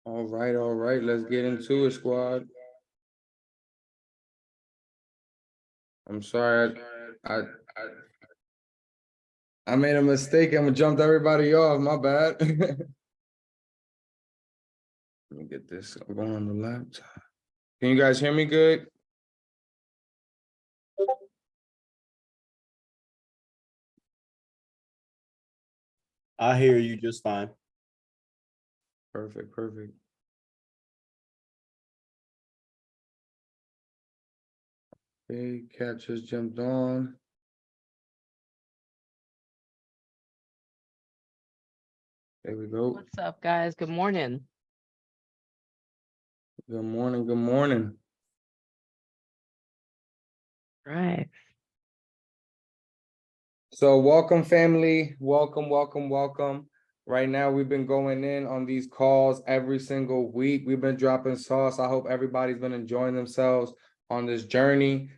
All right. Let's get into it, squad. I'm sorry, I I made a mistake. I'm gonna jump everybody off. My bad. Let me get this going on the laptop. Can you guys hear me good? I hear you just fine. Perfect, perfect. Okay, Cat just jumped on. There we go. What's up, guys? Good morning. Good morning, good morning. Right. So welcome, family. Welcome. Right now, we've been going in on these calls every single week. We've been dropping sauce. I hope everybody's been enjoying themselves on this journey.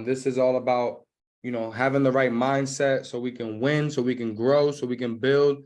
This is all about, having the right mindset so we can win, so we can grow, so we can build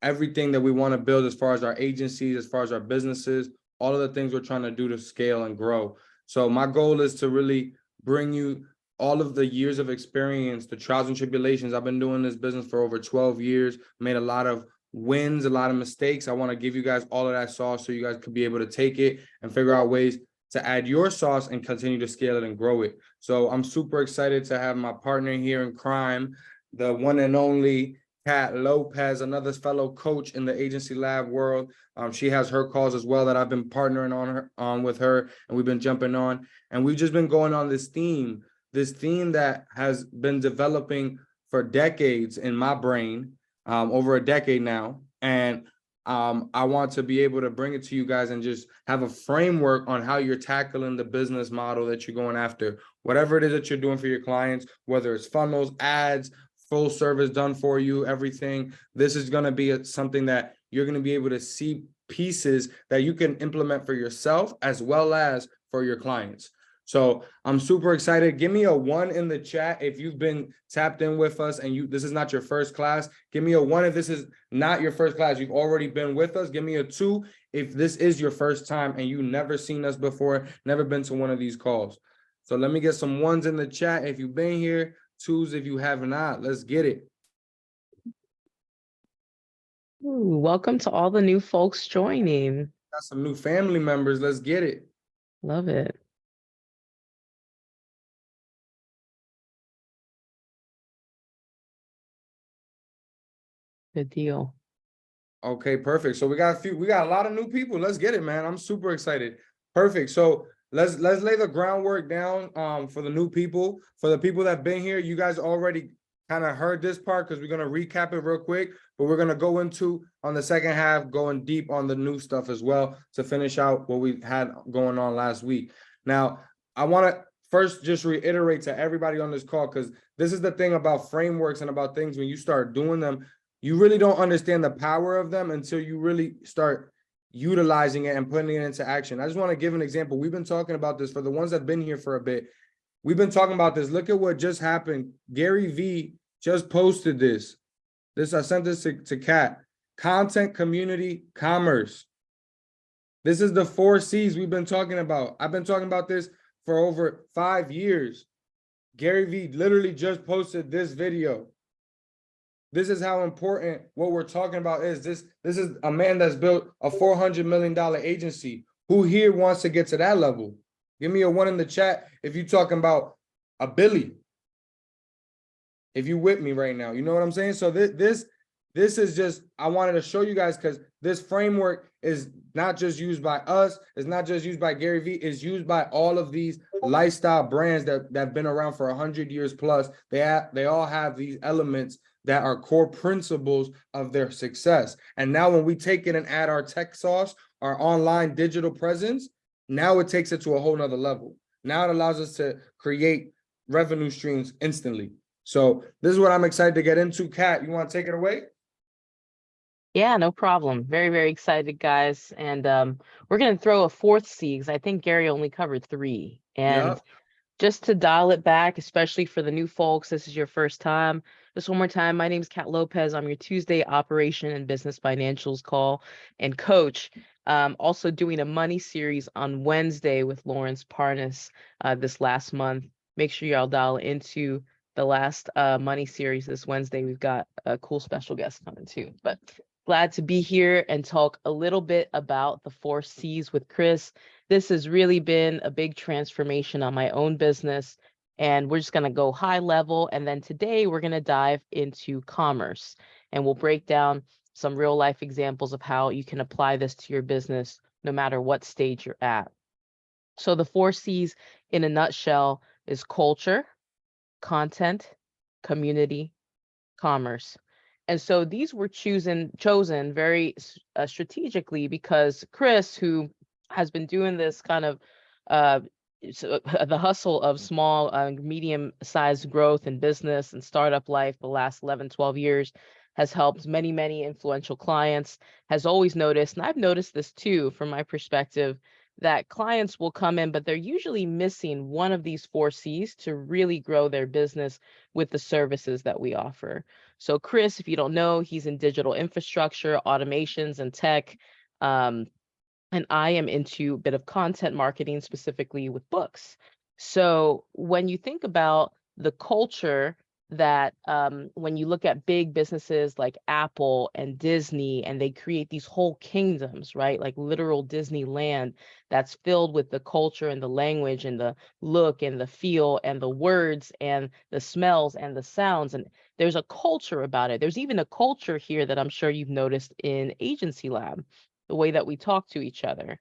everything that we want to build as far as our agencies, as far as our businesses, all of the things we're trying to do to scale and grow. So my goal is to really bring you all of the years of experience, the trials and tribulations. I've been doing this business for over 12 years, made a lot of wins, a lot of mistakes. I want to give you guys all of that sauce so you guys could be able to take it and figure out ways to add your sauce and continue to scale it and grow it. So I'm super excited to have my partner here in crime, the one and only Kat Lopez, another fellow coach in the agency lab world. She has her calls as well that I've been partnering on with her, and we've been jumping on, and we've just been going on this theme that has been developing for decades in my brain, over a decade now. And I want to be able to bring it to you guys and just have a framework on how you're tackling the business model that you're going after, whatever it is that you're doing for your clients, whether it's funnels, ads, full service done for you, everything. This is going to be something that you're going to be able to see pieces that you can implement for yourself as well as for your clients. So I'm super excited. Give me a 1 in the chat if you've been tapped in with us and this is not your first class. Give me a 1 if this is not your first class. You've already been with us. Give me a 2 if this is your first time and you've never seen us before, never been to one of these calls. So let me get some 1s in the chat if you've been here, 2s if you have not. Let's get it. Ooh, welcome to all the new folks joining. Got some new family members. Let's get it. Love it. Good deal. Okay, perfect. So we got a lot of new people. Let's get it, man. I'm super excited. Perfect. So let's lay the groundwork down for the new people. For the people that have been here, you guys already kind of heard this part because we're gonna recap it real quick, but we're gonna go into on the second half, going deep on the new stuff as well to finish out what we had going on last week. Now, I want to first just reiterate to everybody on this call, because this is the thing about frameworks and about things when you start doing them, you really don't understand the power of them until you really start utilizing it and putting it into action. I just want to give an example. We've been talking about this for the ones that have been here for a bit. We've been talking about this. Look at what just happened. Gary Vee just posted this. I sent this to Kat. Content, community, commerce. This is the 4 C's we've been talking about. I've been talking about this for over 5 years. Gary Vee literally just posted this video. This is how important what we're talking about is. This is a man that's built a $400 million agency. Who here wants to get to that level? Give me a 1 in the chat if you're talking about a Billy. If you with me right now, you know what I'm saying? So this is just, I wanted to show you guys because this framework is not just used by us. It's not just used by Gary Vee. It's used by all of these lifestyle brands that have been around for 100 years plus. They all have these elements that are core principles of their success. And now when we take it and add our tech sauce, our online digital presence, now it takes it to a whole nother level. Now it allows us to create revenue streams instantly. So this is what I'm excited to get into. Kat, you want to take it away? Yeah, no problem. Very, very excited, guys. And we're going to throw a 4th C because I think Gary only covered 3. And Just to dial it back, especially for the new folks, this is your first time. Just one more time, my name is Kat Lopez. I'm your Tuesday operation and business financials call and coach. Also doing a money series on Wednesday with Lawrence Parnas this last month. Make sure y'all dial into the last money series this Wednesday. We've got a cool special guest coming too. But glad to be here and talk a little bit about the 4 C's with Chris. This has really been a big transformation on my own business, and we're just going to go high level. And then today we're going to dive into commerce, and we'll break down some real life examples of how you can apply this to your business no matter what stage you're at. So the 4 C's in a nutshell is culture, content, community, commerce. And so these were chosen very strategically because Chris, who has been doing this kind of the hustle of small, medium-sized growth in business and startup life the last 11, 12 years, has helped many, many influential clients, has always noticed, and I've noticed this too from my perspective, that clients will come in, but they're usually missing one of these 4 C's to really grow their business with the services that we offer. So Chris, if you don't know, he's in digital infrastructure, automations, and tech. And I am into a bit of content marketing, specifically with books. So when you think about the culture that when you look at big businesses like Apple and Disney, and they create these whole kingdoms, right? Like literal Disneyland that's filled with the culture and the language and the look and the feel and the words and the smells and the sounds. And there's a culture about it. There's even a culture here that I'm sure you've noticed in Agency Lab, the way that we talk to each other,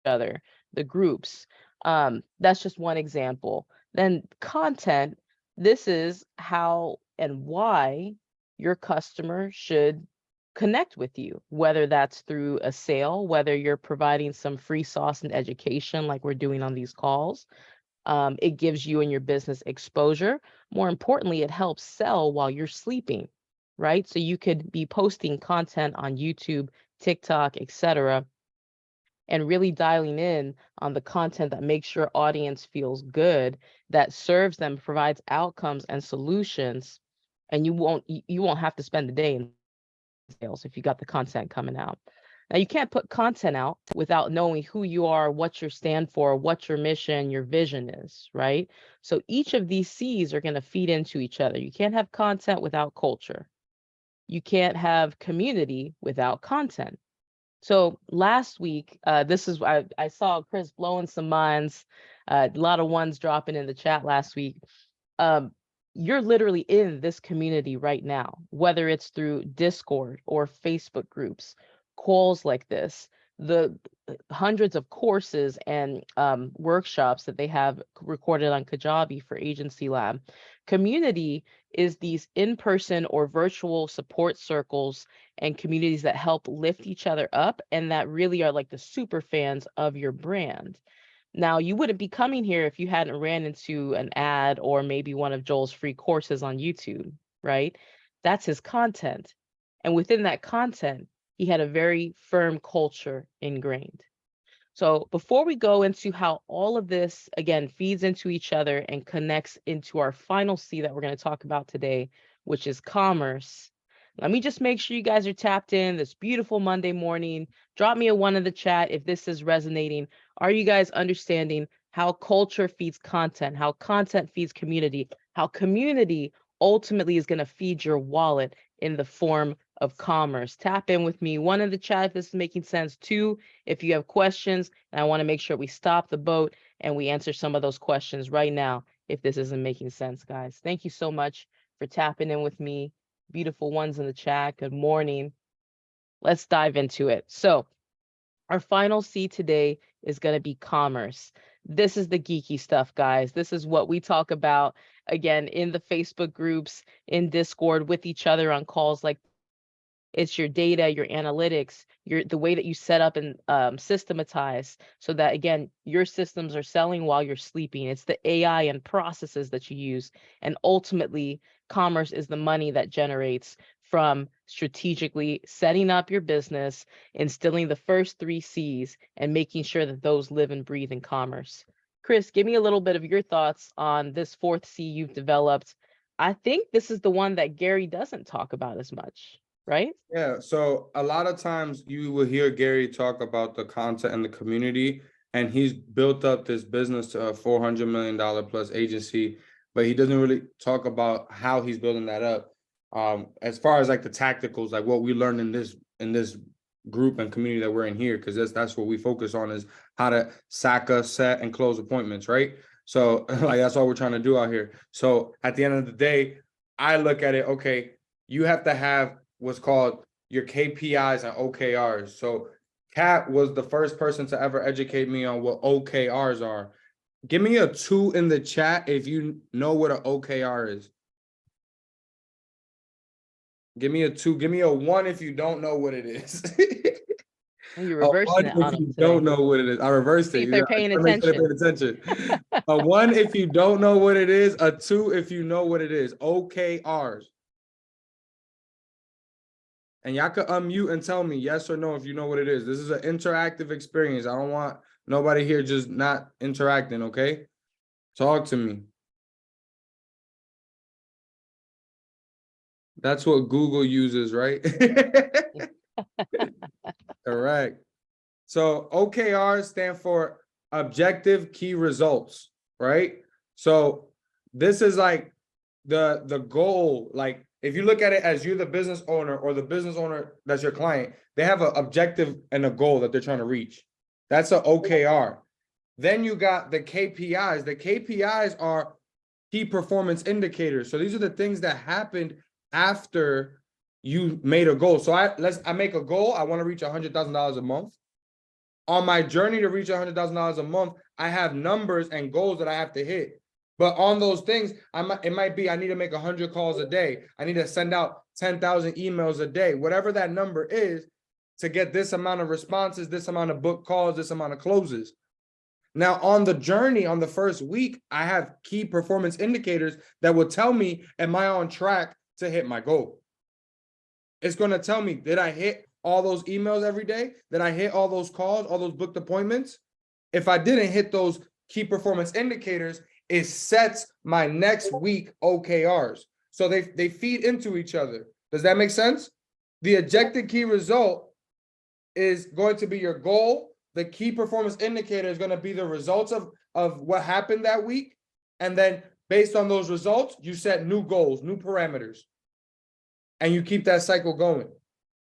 the groups. That's just one example. Then content, this is how and why your customer should connect with you, whether that's through a sale, whether you're providing some free sauce and education like we're doing on these calls. It gives you and your business exposure. More importantly, it helps sell while you're sleeping, right? So you could be posting content on YouTube, TikTok, etc., and really dialing in on the content that makes your audience feels good, that serves them, provides outcomes and solutions, and you won't have to spend the day in sales if you got the content coming out. Now, you can't put content out without knowing who you are, what you stand for, what your mission, your vision is, right? So each of these C's are going to feed into each other. You can't have content without culture. You can't have community without content. So last week, this is I saw Chris blowing some minds, a lot of ones dropping in the chat last week. You're literally in this community right now, whether it's through Discord or Facebook groups, calls like this, the hundreds of courses and workshops that they have recorded on Kajabi for Agency Lab. Community is these in-person or virtual support circles and communities that help lift each other up and that really are like the super fans of your brand. Now, you wouldn't be coming here if you hadn't ran into an ad or maybe one of Joel's free courses on YouTube, right? That's his content. And within that content, he had a very firm culture ingrained. So before we go into how all of this, again, feeds into each other and connects into our final C that we're going to talk about today, which is commerce, let me just make sure you guys are tapped in this beautiful Monday morning. Drop me a 1 in the chat if this is resonating. Are you guys understanding how culture feeds content, how content feeds community, how community ultimately is going to feed your wallet in the form of commerce? Tap in with me. 1 in the chat if this is making sense. 2, if you have questions, and I want to make sure we stop the boat and we answer some of those questions right now if this isn't making sense, guys. Thank you so much for tapping in with me. Beautiful ones in the chat. Good morning. Let's dive into it. So our final C today is going to be commerce. This is the geeky stuff, guys. This is what we talk about, again, in the Facebook groups, in Discord, with each other on calls like it's your data, your analytics, the way that you set up and systematize so that, again, your systems are selling while you're sleeping. It's the AI and processes that you use. And ultimately, commerce is the money that generates from strategically setting up your business, instilling the first 3 C's, and making sure that those live and breathe in commerce. Chris, give me a little bit of your thoughts on this fourth C you've developed. I think this is the one that Gary doesn't talk about as much, right? Yeah, so a lot of times you will hear Gary talk about the content and the community, and he's built up this business to a $400 million plus agency, but he doesn't really talk about how he's building that up. As far as like the tacticals, like what we learned in this group and community that we're in here, because that's what we focus on is how to set and close appointments, right? So like that's all we're trying to do out here. So at the end of the day, I look at it, okay, you have to have what's called your KPIs and OKRs. So Kat was the first person to ever educate me on what OKRs are. Give me a 2 in the chat if you know what an OKR is. Give me a 2. Give me a 1 if you don't know what it is. Oh, you're A reversing 1 it if on them you today. don't know what it is. I reversed See it. if they're I paying gotta make sure attention. they're paying attention. A 1 if you don't know what it is. A 2 if you know what it is. OKRs. And y'all could unmute and tell me yes or no if you know what it is. This is an interactive experience. I don't want nobody here just not interacting, okay? Talk to me. That's what Google uses, right? Correct. So OKRs stand for objective key results, right? So this is like the goal. Like if you look at it as you're the business owner or the business owner that's your client, they have an objective and a goal that they're trying to reach. That's an OKR. Then you got the KPIs. The KPIs are key performance indicators. So these are the things that happened after you made a goal. So I make a goal. I want to reach $100,000 a month. On my journey to reach $100,000 a month, I have numbers and goals that I have to hit. But on those things, it might be I need to make 100 calls a day. I need to send out 10,000 emails a day, whatever that number is, to get this amount of responses, this amount of book calls, this amount of closes. Now, on the journey, on the first week, I have key performance indicators that will tell me, am I on track to hit my goal? It's going to tell me, did I hit all those emails every day? Did I hit all those calls, all those booked appointments? If I didn't hit those key performance indicators, it sets my next week OKRs. So they feed into each other. Does that make sense? The objective key result is going to be your goal. The key performance indicator is going to be the results of what happened that week. And then based on those results, you set new goals, new parameters, and you keep that cycle going.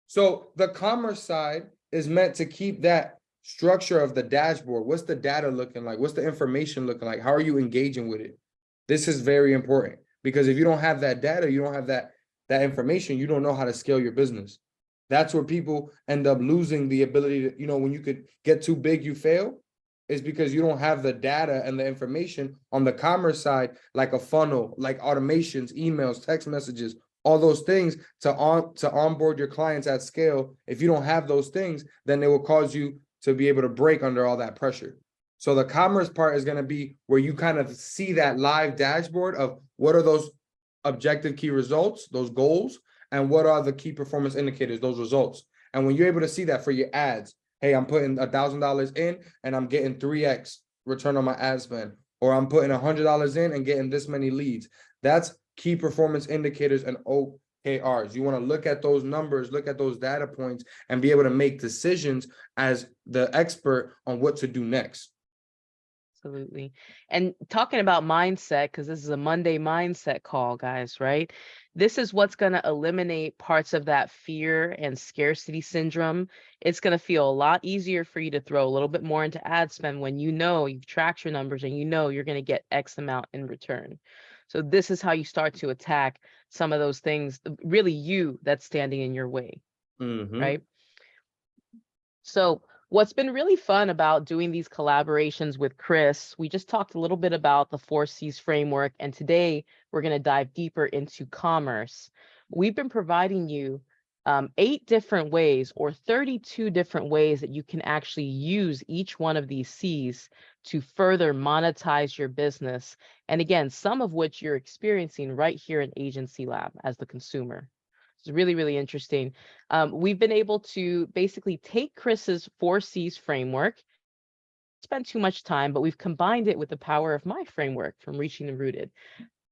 So the commerce side is meant to keep that structure of the dashboard. What's the data looking like? What's the information looking like? How are you engaging with it? This is very important because if you don't have that data, you don't have that information, you don't know how to scale your business. That's where people end up losing the ability to, when you could get too big, you fail, is because you don't have the data and the information on the commerce side, like a funnel, like automations, emails, text messages, all those things to onboard your clients at scale. If you don't have those things, then it will cause you to be able to break under all that pressure. So the commerce part is going to be where you kind of see that live dashboard of what are those objective key results, those goals, and what are the key performance indicators, those results. And when you're able to see that for your ads, hey, I'm putting $1,000 in and I'm getting 3x return on my ad spend, or I'm putting $100 in and getting this many leads. That's key performance indicators and OKRs. You want to look at those numbers, look at those data points, and be able to make decisions as the expert on what to do next. Absolutely. And talking about mindset, because this is a Monday mindset call, guys, right? This is what's going to eliminate parts of that fear and scarcity syndrome. It's going to feel a lot easier for you to throw a little bit more into ad spend when you know you've tracked your numbers and you know you're going to get X amount in return. So this is how you start to attack some of those things, really you that's standing in your way, right? So what's been really fun about doing these collaborations with Chris, we just talked a little bit about the 4Cs framework, and today we're going to dive deeper into commerce. We've been providing you 8 different ways or 32 different ways that you can actually use each one of these Cs to further monetize your business. And again, some of which you're experiencing right here in Agency Lab as the consumer. It's really, really interesting. We've been able to basically take Chris's 4Cs framework spend too much time, but we've combined it with the power of my framework from Reaching the Rooted.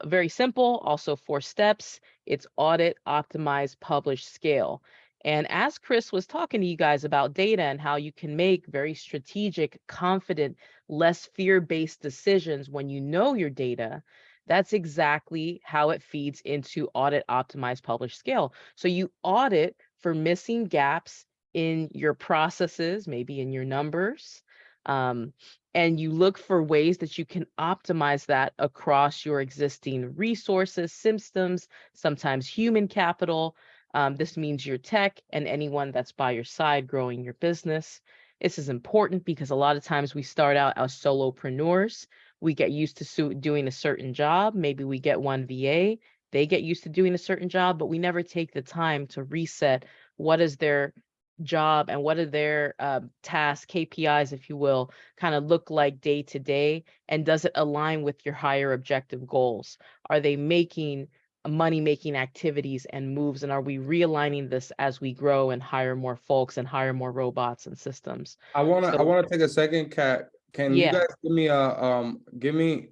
Very simple, also 4 steps. It's audit, optimize, publish, scale. And as Chris was talking to you guys about data and how you can make very strategic, confident, less fear-based decisions when you know your data, that's exactly how it feeds into audit, optimize, publish, scale. So you audit for missing gaps in your processes, maybe in your numbers, and you look for ways that you can optimize that across your existing resources, systems, sometimes human capital. This means your tech and anyone that's by your side growing your business. This is important because a lot of times we start out as solopreneurs. We get used to doing a certain job. Maybe we get one VA. They get used to doing a certain job, but we never take the time to reset what is their job and what are their tasks, KPIs, if you will, kind of look like day to day, and does it align with your higher objective goals? Are they making money making activities and moves, and are we realigning this as we grow and hire more folks and hire more robots and systems? I wanna So take a second, Kat. Can you yeah, guys give me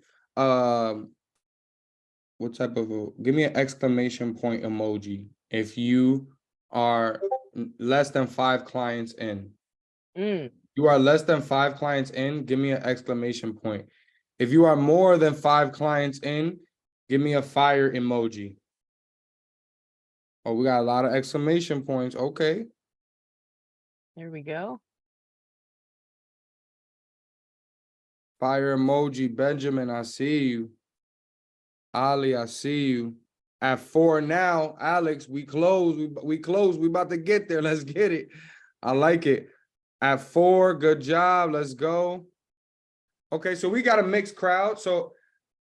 what type of give me an exclamation point emoji if you are less than 5 clients in. mm, You are less than 5 clients in, give me an exclamation point. If you are more than 5 clients in, give me a fire emoji. Oh, we got a lot of exclamation points. Okay. there we go. Fire emoji. Benjamin, I see you. Ali, I see you. At 4 now, Alex, we close. We close. We about to get there. Let's get it. I like it. At 4, good job. Let's go. Okay, so we got a mixed crowd. So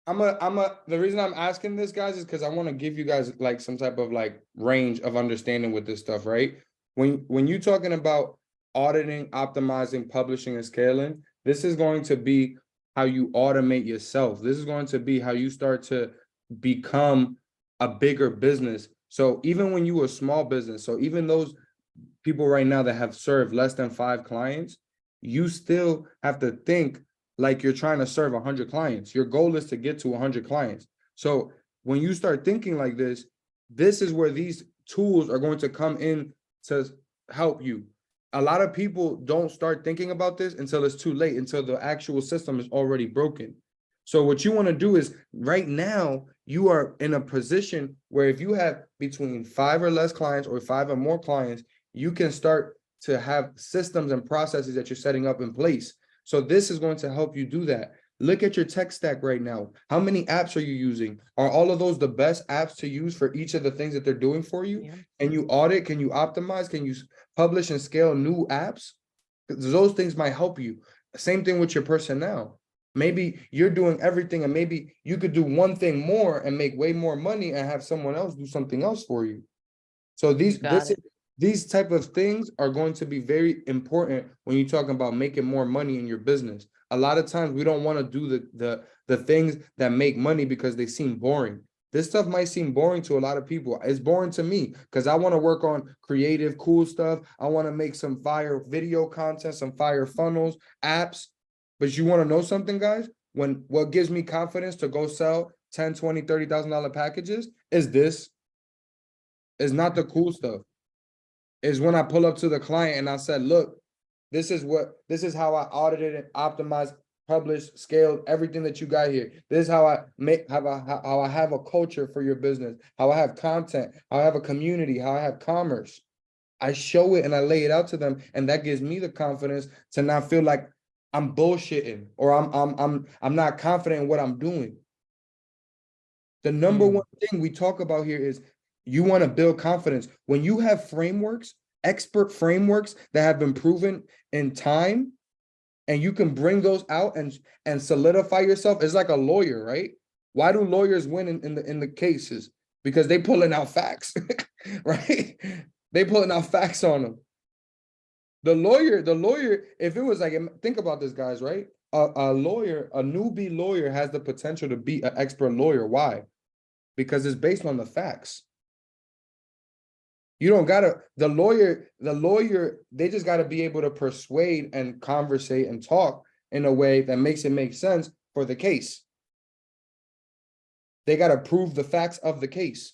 the reason I'm asking this, guys, is because I want to give you guys like some type of like range of understanding with this stuff, right? When you're talking about auditing, optimizing, publishing, and scaling, this is going to be how you automate yourself. This is going to be how you start to become a bigger business. So even when you were a small business, so even those people right now that have served less than 5 clients, you still have to think like you're trying to serve 100 clients. Your goal is to get to 100 clients. So when you start thinking like this is where these tools are going to come in to help you. A lot of people don't start thinking about this until it's too late, until the actual system is already broken. So what you want to do is right now, you are in a position where if you have between 5 or less clients or 5 or more clients, you can start to have systems and processes that you're setting up in place. So this is going to help you do that. Look at your tech stack right now. How many apps are you using? Are all of those the best apps to use for each of the things that they're doing for you? Yeah. And you audit, can you optimize? Can you publish and scale new apps? Those things might help you. Same thing with your personnel. Maybe you're doing everything and maybe you could do one thing more and make way more money and have someone else do something else for you. So Got it. these type of things are going to be very important when you're talking about making more money in your business. A lot of times we don't want to do the things that make money because they seem boring. This stuff might seem boring to a lot of people. It's boring to me because I want to work on creative, cool stuff. I want to make some fire video content, some fire funnels, apps. But you want to know something, guys? When what gives me confidence to go sell 10, 20, $30,000 packages is this. Is not the cool stuff. Is when I pull up to the client and I said, look, this is how I audited and optimized, published, scaled everything that you got here. This is how I how I have a culture for your business, how I have content, how I have a community, how I have commerce. I show it and I lay it out to them, and that gives me the confidence to not feel like I'm bullshitting or I'm not confident in what I'm doing. The number one thing we talk about here is you want to build confidence. When you have frameworks, expert frameworks that have been proven in time, and you can bring those out and solidify yourself, it's like a lawyer, right? Why do lawyers win in the cases? Because they pulling out facts, right? They pulling out facts on them. The lawyer, if it was like, think about this, guys, right? A lawyer, a newbie lawyer has the potential to be an expert lawyer. Why? Because it's based on the facts. You don't gotta, the lawyer, they just gotta be able to persuade and conversate and talk. in a way that makes it make sense for the case. They got to prove the facts of the case.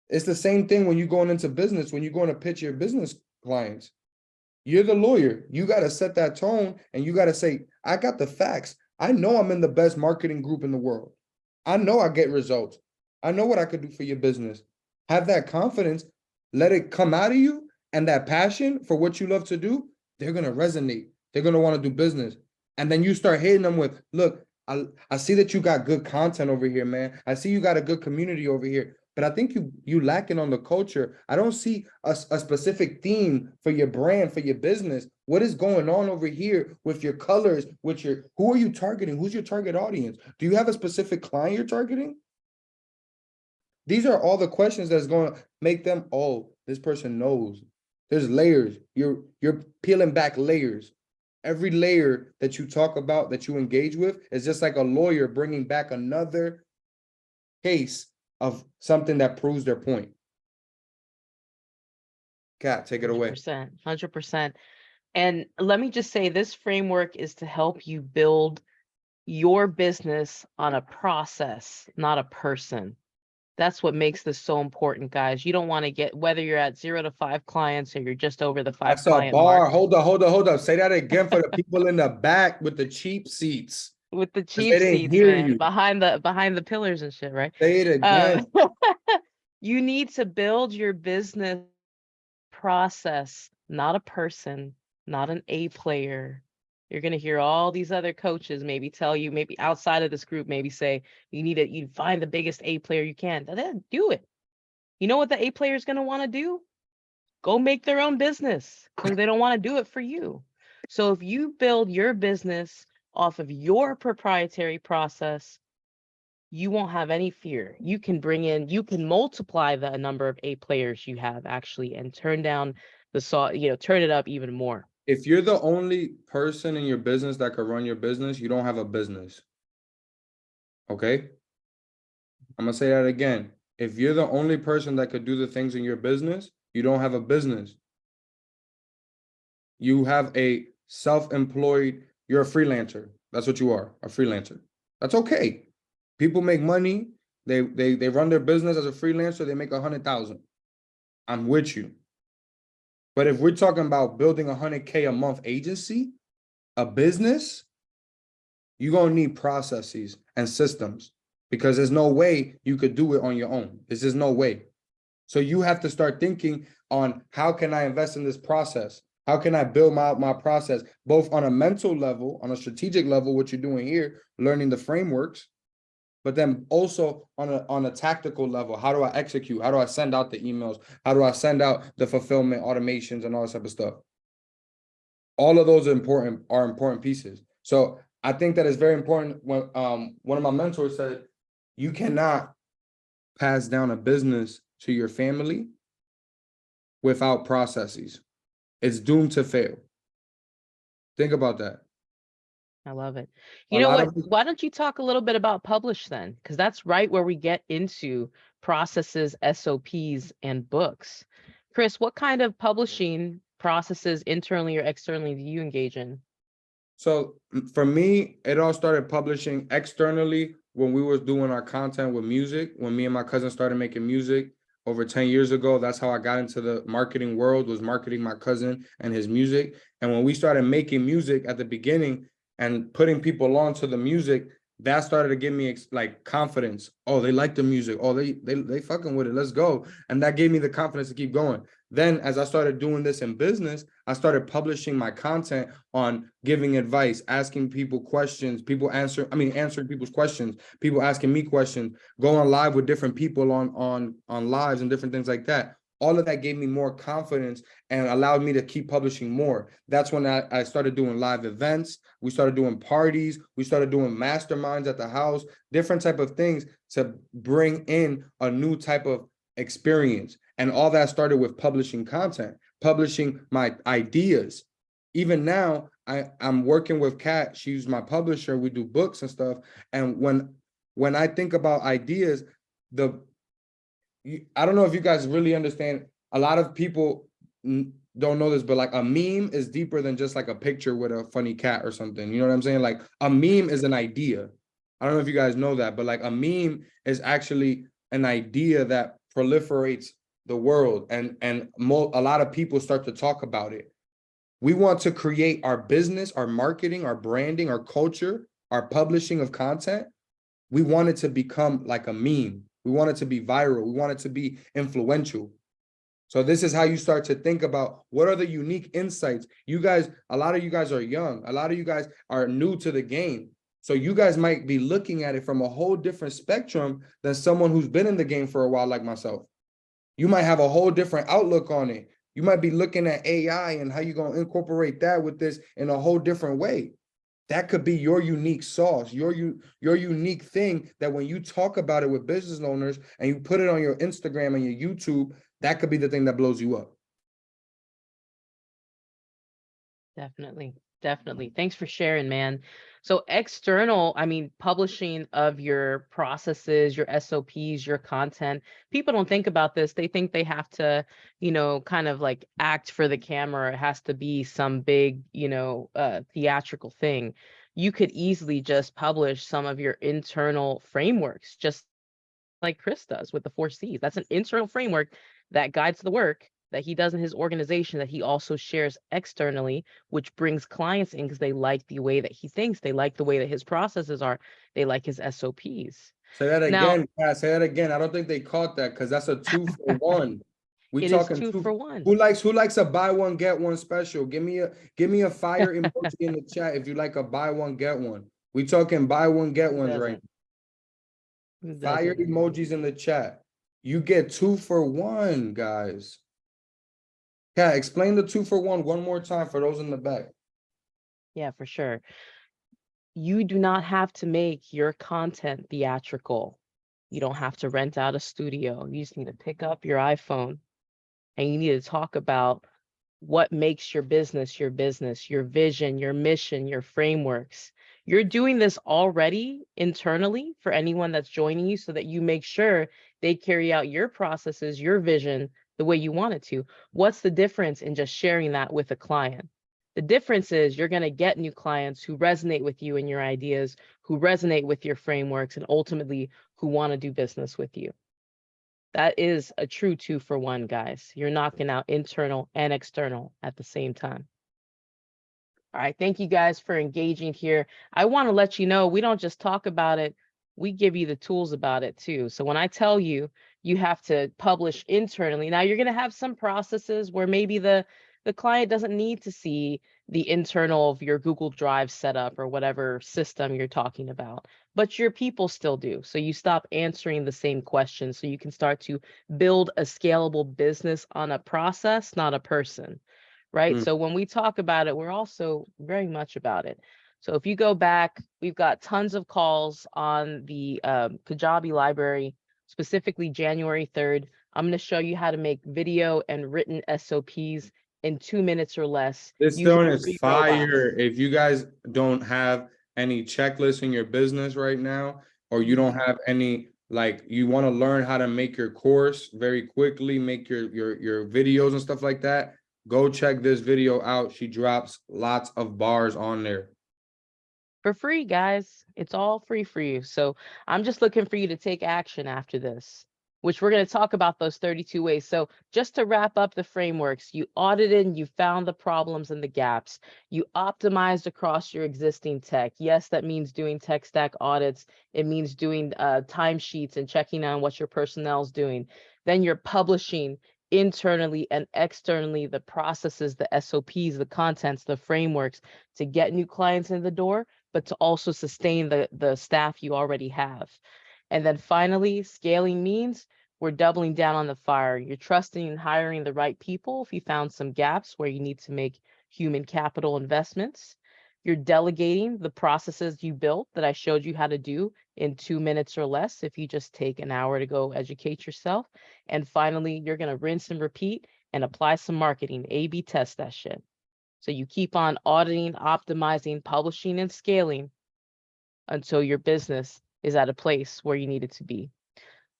It's the same thing when you're going into business, when you're going to pitch your business clients. You're the lawyer. You got to set that tone and you got to say, I got the facts. I know I'm in the best marketing group in the world. I know I get results. I know what I could do for your business. Have that confidence, let it come out of you, and that passion for what you love to do, they're going to resonate. They're going to want to do business. And then you start hitting them with, look, I see that you got good content over here, man. I see you got a good community over here, but I think you lacking on the culture. I don't see a specific theme for your brand, for your business. What is going on over here with your colors, with your, who are you targeting? Who's your target audience? Do you have a specific client you're targeting? These are all the questions that's going to make them, oh, this person knows. There's layers. You're peeling back layers. Every layer that you talk about, that you engage with, is just like a lawyer bringing back another case of something that proves their point. Kat, take it away. 100%. And let me just say, this framework is to help you build your business on a process, not a person. That's what makes this so important, guys. You don't want to get, whether you're at 0 to 5 clients or you're just over the 5 That's a client bar. mark. Hold up. Say that again for the people in the back with the cheap seats. With the 'Cause cheap they didn't seats, hear man, you. behind the pillars and shit, right? Say it again. You need to build your business process, not a person, not an A player. You're going to hear all these other coaches maybe tell you, maybe outside of this group, maybe say, you find the biggest A player you can. Then do it. You know what the A player is going to want to do? Go make their own business, because they don't want to do it for you. So if you build your business off of your proprietary process, you won't have any fear. You can multiply the number of A players you have actually, and turn down turn it up even more. If you're the only person in your business that could run your business, you don't have a business. Okay? I'm gonna say that again. If you're the only person that could do the things in your business, you don't have a business. You have a self-employed, you're a freelancer. That's what you are, a freelancer. That's okay. People make money. They run their business as a freelancer. They make 100,000. I'm with you. But if we're talking about building 100K a month agency, a business, you're gonna need processes and systems, because there's no way you could do it on your own. There's just no way. So you have to start thinking on, how can I invest in this process? How can I build my process, both on a mental level, on a strategic level, what you're doing here, learning the frameworks, but then also on a tactical level, how do I execute? How do I send out the emails? How do I send out the fulfillment automations and all this type of stuff? All of those are important pieces. So I think that it's very important. When one of my mentors said, you cannot pass down a business to your family without processes. It's doomed to fail. Think about that. I love it. A You know lot what? of- Why don't you talk a little bit about Publish then? Because that's right where we get into processes, SOPs, and books. Chris, what kind of publishing processes, internally or externally, do you engage in? So for me, it all started publishing externally when we were doing our content with music. When me and my cousin started making music over 10 years ago, that's how I got into the marketing world, was marketing my cousin and his music. And when we started making music at the beginning and putting people on to the music, that started to give me like confidence. Oh, they like the music. Oh, they fucking with it. Let's go. And that gave me the confidence to keep going. Then as I started doing this in business, I started publishing my content on giving advice, asking people questions, answering people's questions, people asking me questions, going live with different people on lives and different things like that. All of that gave me more confidence and allowed me to keep publishing more. That's when I started doing live events. We started doing parties. We started doing masterminds at the house, different type of things to bring in a new type of experience. And all that started with publishing content, publishing my ideas. Even now, I'm working with Kat. She's my publisher. We do books and stuff. And when I think about ideas, I don't know if you guys really understand. A lot of people don't know this, but like a meme is deeper than just like a picture with a funny cat or something. You know what I'm saying? Like a meme is an idea. I don't know if you guys know that, but like a meme is actually an idea that proliferates the world, and a lot of people start to talk about it. We want to create our business, our marketing, our branding, our culture, our publishing of content. We want it to become like a meme. We want it to be viral. We want it to be influential. So this is how you start to think about what are the unique insights. You guys, a lot of you guys are young. A lot of you guys are new to the game. So you guys might be looking at it from a whole different spectrum than someone who's been in the game for a while like myself. You might have a whole different outlook on it. You might be looking at AI and how you're going to incorporate that with this in a whole different way. That could be your unique sauce, your unique thing that when you talk about it with business owners and you put it on your Instagram and your YouTube, that could be the thing that blows you up. Definitely. Definitely. Thanks for sharing, man. So external, I mean, publishing of your processes, your SOPs, your content, people don't think about this. They think they have to, kind of like act for the camera. It has to be some big, theatrical thing. You could easily just publish some of your internal frameworks, just like Chris does with the 4 C's. That's an internal framework that guides the work that he does in his organization that he also shares externally, which brings clients in because they like the way that he thinks, they like the way that his processes are, they like his SOPs. Say that Now, again, Pat, say that again. I don't think they caught that because that's a 2-for-1. We it is talking 2 two. for 1. Who likes a buy one get one special? Give me a fire emoji in the chat if you like a buy one get one. We talking buy one get Who ones right doesn't? Who now. Fire doesn't? emojis in the chat. You get 2-for-1, guys. Yeah, explain the 2-for-1 one more time for those in the back. Yeah, for sure. You do not have to make your content theatrical. You don't have to rent out a studio. You just need to pick up your iPhone and you need to talk about what makes your business, your vision, your mission, your frameworks. You're doing this already internally for anyone that's joining you so that you make sure they carry out your processes, your vision the way you want it to. What's the difference in just sharing that with a client? The difference is you're going to get new clients who resonate with you and your ideas, who resonate with your frameworks, and ultimately who want to do business with you. That is a true 2-for-1, guys. You're knocking out internal and external at the same time. All right, thank you guys for engaging here. I want to let you know we don't just talk about it, we give you the tools about it too. So when I tell you, you have to publish internally. Now you're going to have some processes where maybe the client doesn't need to see the internal of your Google Drive setup or whatever system you're talking about, but your people still do. So you stop answering the same questions so you can start to build a scalable business on a process, not a person, right? So when we talk about it, we're also very much about it. So if you go back, we've got tons of calls on the Kajabi library, specifically January 3rd. I'm going to show you how to make video and written SOPs in 2 minutes or less. This using stone is free robots. fire. If you guys don't have any checklists in your business right now, or you don't have any, like, you want to learn how to make your course very quickly, make your videos and stuff like that, go check this video out. She drops lots of bars on there. For free, guys. It's all free for you. So I'm just looking for you to take action after this, which we're going to talk about those 32 ways. So just to wrap up the frameworks, you audited, you found the problems and the gaps, you optimized across your existing tech. Yes, that means doing tech stack audits. It means doing timesheets and checking on what your personnel's doing. Then you're publishing internally and externally the processes, the SOPs, the contents, the frameworks to get new clients in the door, but to also sustain the staff you already have. And then finally, scaling means we're doubling down on the fire. You're trusting and hiring the right people if you found some gaps where you need to make human capital investments. You're delegating the processes you built that I showed you how to do in 2 minutes or less if you just take an hour to go educate yourself. And finally, you're going to rinse and repeat and apply some marketing, A/B test that shit. So you keep on auditing, optimizing, publishing, and scaling until your business is at a place where you need it to be.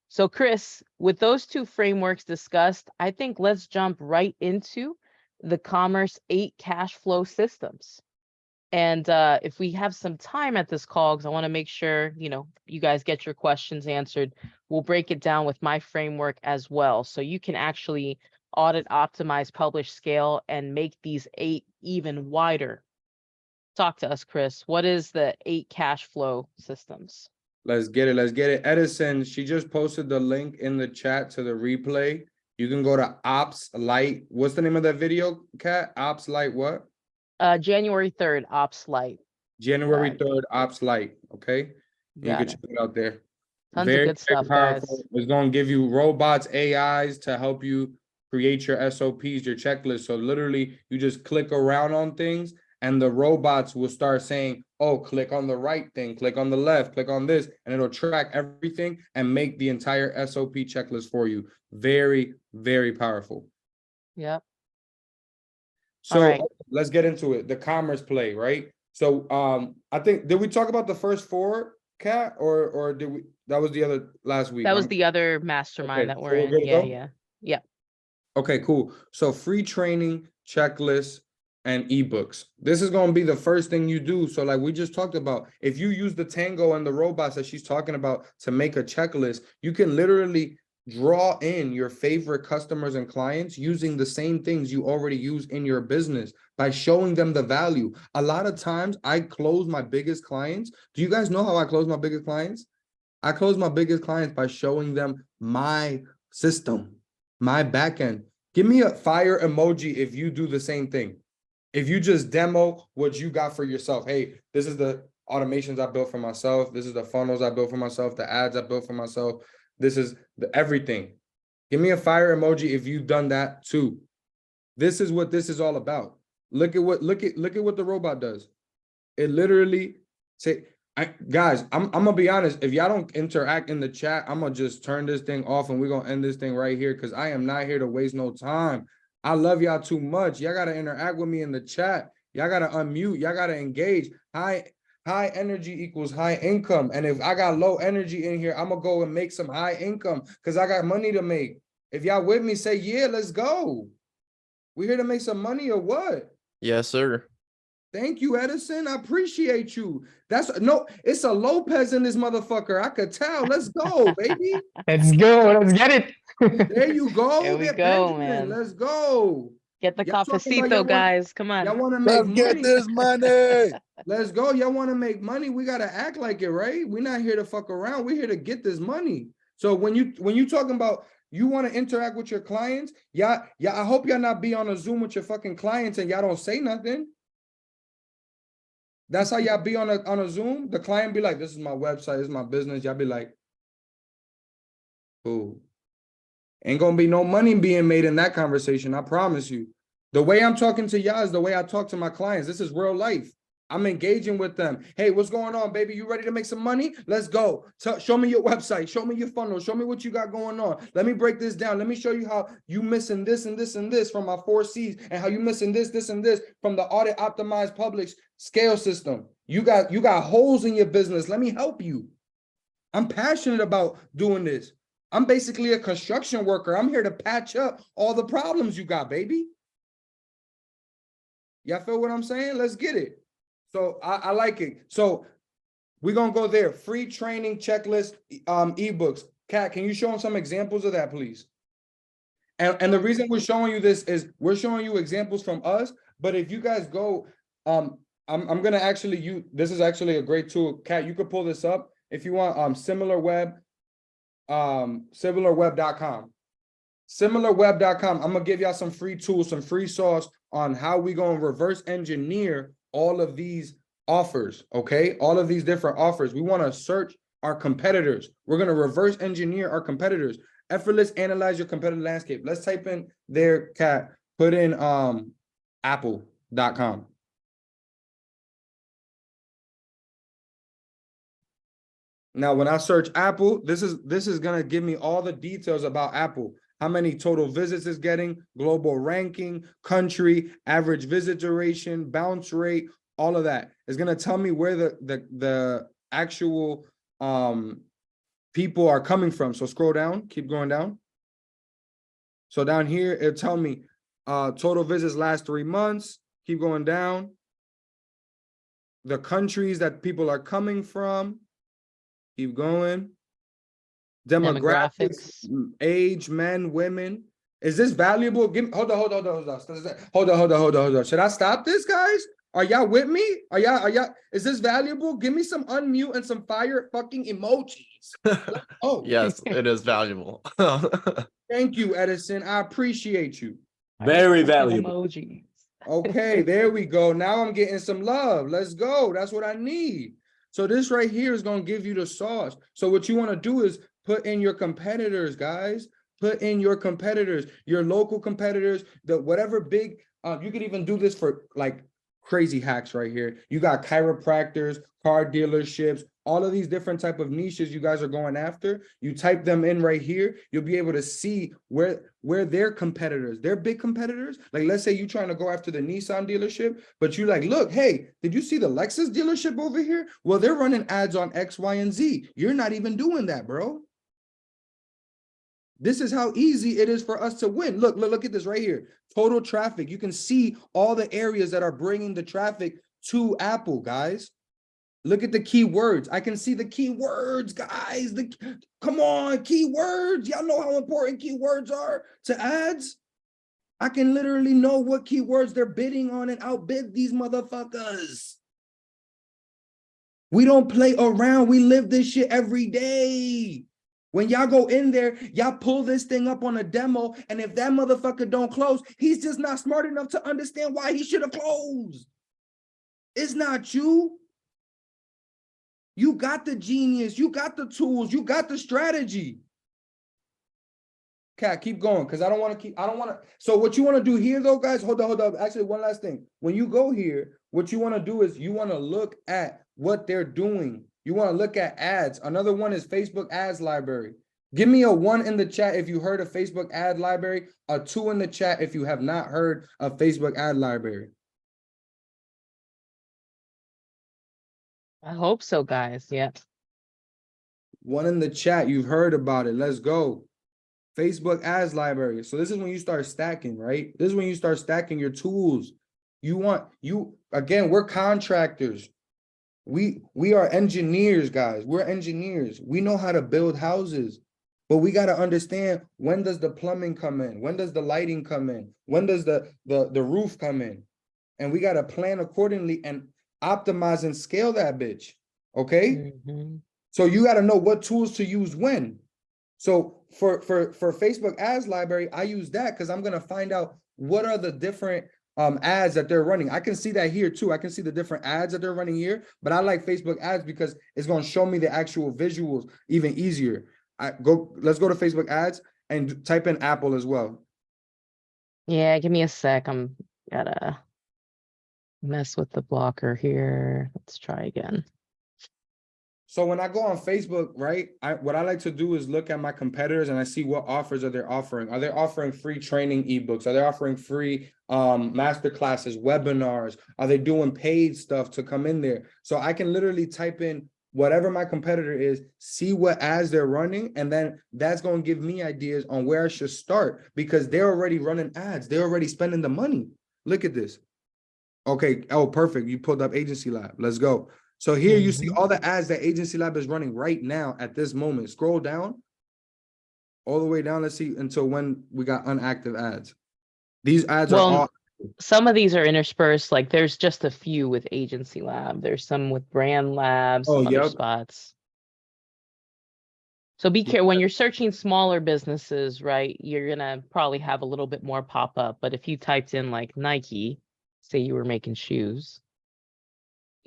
So Chris, with those 2 frameworks discussed, I think let's jump right into the Commerce 8 cash flow systems. And if we have some time at this call, because I want to make sure, you guys get your questions answered, we'll break it down with my framework as well. So you can actually audit, optimize, publish, scale, and make these 8 even wider. Talk to us, Chris. What is the 8 cash flow systems? Let's get it. Let's get it. Edison, she just posted the link in the chat to the replay. You can go to Ops Light. What's the name of that video, Kat? Ops Light what? January 3rd, Ops Light. January Live. 3rd, Ops Light. Okay. You Got can it. check it out there. Tons of good stuff, guys. It's going to give you robots, AIs to help you create your SOPs, your checklist. So literally, you just click around on things and the robots will start saying, oh, click on the right thing, click on the left, click on this, and it'll track everything and make the entire SOP checklist for you. Very, very powerful. Yep. So right. let's get into it. The commerce play, right? So I think, did we talk about the first 4, Kat, or did we, that was the other last week? That was the other mastermind Okay, that so we're we're in. good to Yeah, go? yeah. Yeah. Okay, cool. So free training, checklists, and ebooks. This is going to be the first thing you do. So like we just talked about, if you use the Tango and the robots that she's talking about to make a checklist, you can literally draw in your favorite customers and clients using the same things you already use in your business by showing them the value. A lot of times I close my biggest clients. Do you guys know how I close my biggest clients? I close my biggest clients by showing them my system, my backend. Give me a fire emoji if you do the same thing. If you just demo what you got for yourself. Hey, this is the automations I built for myself. This is the funnels I built for myself, the ads I built for myself. This is the everything. Give me a fire emoji if you've done that too. This is what this is all about. Look at what the robot does. It literally say, guys, I'm gonna be honest. If y'all don't interact in the chat, I'm gonna just turn this thing off and we're gonna end this thing right here because I am not here to waste no time. I love y'all too much. Y'all gotta interact with me in the chat. Y'all gotta unmute. Y'all gotta engage. High energy equals high income. And if I got low energy in here, I'm gonna go and make some high income because I got money to make. If y'all with me, say yeah, let's go. We here to make some money or what? Yes, sir. Thank you, Edison. I appreciate you. It's a Lopez in this motherfucker. I could tell. Let's go, baby. Let's go. Let's get it. There you go. There we Get go, Benjamin. man. Let's go. Get the Y'all talking about cafecito, guys. Come Y'all on. want to make Let's get money. this money. Let's go. Y'all want to make money. We got to act like it, right? We're not here to fuck around. We're here to get this money. So when you talking about you want to interact with your clients, yeah, I hope y'all not be on a Zoom with your fucking clients and y'all don't say nothing. That's how y'all be on a Zoom. The client be like, this is my website, this is my business. Y'all be like, ooh. Ain't gonna be no money being made in that conversation, I promise you. The way I'm talking to y'all is the way I talk to my clients. This is real life. I'm engaging with them. Hey, what's going on, baby? You ready to make some money? Let's go. Show me your website. Show me your funnel. Show me what you got going on. Let me break this down. Let me show you how you missing this and this and this from my 4 C's and how you missing this, this, and this from the audit optimized public scale system. You got holes in your business. Let me help you. I'm passionate about doing this. I'm basically a construction worker. I'm here to patch up all the problems you got, baby. Y'all feel what I'm saying? Let's get it. So I like it. So we're going to go there. Free training checklist, ebooks. Kat, can you show them some examples of that, please? And the reason we're showing you this is we're showing you examples from us. But if you guys go, I'm going to actually use, this is actually a great tool. Kat, you could pull this up if you want. SimilarWeb, similarweb.com. Similarweb.com. I'm going to give y'all some free tools, some free sauce on how we going to reverse engineer all of these offers, okay? All of these different offers. We want to search our competitors. We're going to reverse engineer our competitors. Effortless analyze your competitive landscape. Let's type in there, Kat, put in apple.com. Now, when I search Apple, this is going to give me all the details about Apple. How many total visits it's getting, global ranking, country, average visit duration, bounce rate, all of that. It's going to tell me where the actual people are coming from. So scroll down, keep going down. So down here, it'll tell me Total visits last 3 months. Keep going down. The countries that people are coming from. Keep going. Demographics, age, men, women. Is this valuable? Hold on. Should I stop this, guys? Are y'all with me? Are y'all, is this valuable? Give me some unmute and some fire fucking emojis. Oh, Yes, it is valuable. thank you, Edison. I appreciate you. Very valuable. Emojis. Okay, there we go. Now I'm getting some love. Let's go. That's what I need. So this right here is going to give you the sauce. So what you want to do is put in your competitors, guys. Put in your competitors, your local competitors, the whatever big, you could even do this for like crazy hacks right here. You got chiropractors, car dealerships, all of these different type of niches you guys are going after. You type them in right here, you'll be able to see where their competitors, their big competitors. Like, let's say you're trying to go after the Nissan dealership, but you like, look, hey, did you see the Lexus dealership over here? Well, they're running ads on X, Y, and Z. You're not even doing that, bro. This is how easy it is for us to win. Look at this right here. Total traffic. You can see all the areas that are bringing the traffic to Apple, guys. Look at the keywords. I can see the keywords, guys. Come on, keywords. Y'all know how important keywords are to ads? I can literally know what keywords they're bidding on and outbid these motherfuckers. We don't play around. We live this shit every day. When y'all go in there, y'all pull this thing up on a demo, and if that motherfucker don't close, he's just not smart enough to understand why he should have closed. It's not you. You got the genius, you got the tools, you got the strategy. Cat, keep going, because I don't want to. So what you want to do here, though, guys, hold on. Actually, one last thing. When you go here, what you want to do is you want to look at what they're doing. You want to look at ads. Another one is Facebook ads library. Give me a 1 in the chat if you heard of Facebook ad library, a 2 in the chat if you have not heard of Facebook ad library. I hope so, guys. Yeah. 1 in the chat, you've heard about it. Let's go. Facebook ads library. So this is when you start stacking, right? This is when you start stacking your tools. Again, we're contractors. We are engineers, guys. We're engineers. We know how to build houses, but we got to understand, when does the plumbing come in? When does the lighting come in? When does the roof come in? And we got to plan accordingly and optimize and scale that bitch. Okay. Mhm. So you got to know what tools to use when. So for Facebook ads library, I use that because I'm going to find out what are the different ads that they're running. I can see that here too. I can see the different ads that they're running here, but I like Facebook ads because it's going to show me the actual visuals even easier. Let's go to Facebook ads and type in Apple as well. Yeah, give me a sec. I'm gotta mess with the blocker here. Let's try again. So when I go on Facebook, right, what I like to do is look at my competitors and I see what offers are they offering. Are they offering free training ebooks? Are they offering free master classes, webinars? Are they doing paid stuff to come in there? So I can literally type in whatever my competitor is, see what ads they're running, and then that's going to give me ideas on where I should start because they're already running ads. They're already spending the money. Look at this. Okay. Oh, perfect. You pulled up Agency Lab. Let's go. So here you see all the ads that Agency Lab is running right now at this moment. Scroll down all the way down. Let's see until when we got inactive ads. These ads are all. Some of these are interspersed. Like there's just a few with Agency Lab. There's some with Brand Labs, some other spots. So be careful when you're searching smaller businesses, right? You're gonna probably have a little bit more pop up. But if you typed in like Nike, say you were making shoes,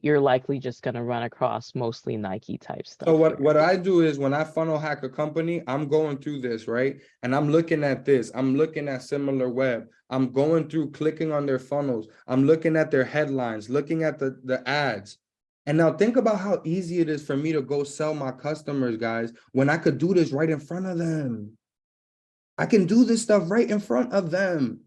you're likely just going to run across mostly Nike type stuff. So what I do is when I funnel hack a company, I'm going through this, right? And I'm looking at this. I'm looking at SimilarWeb. I'm going through clicking on their funnels. I'm looking at their headlines, looking at the ads. And now think about how easy it is for me to go sell my customers, guys, when I could do this right in front of them. I can do this stuff right in front of them.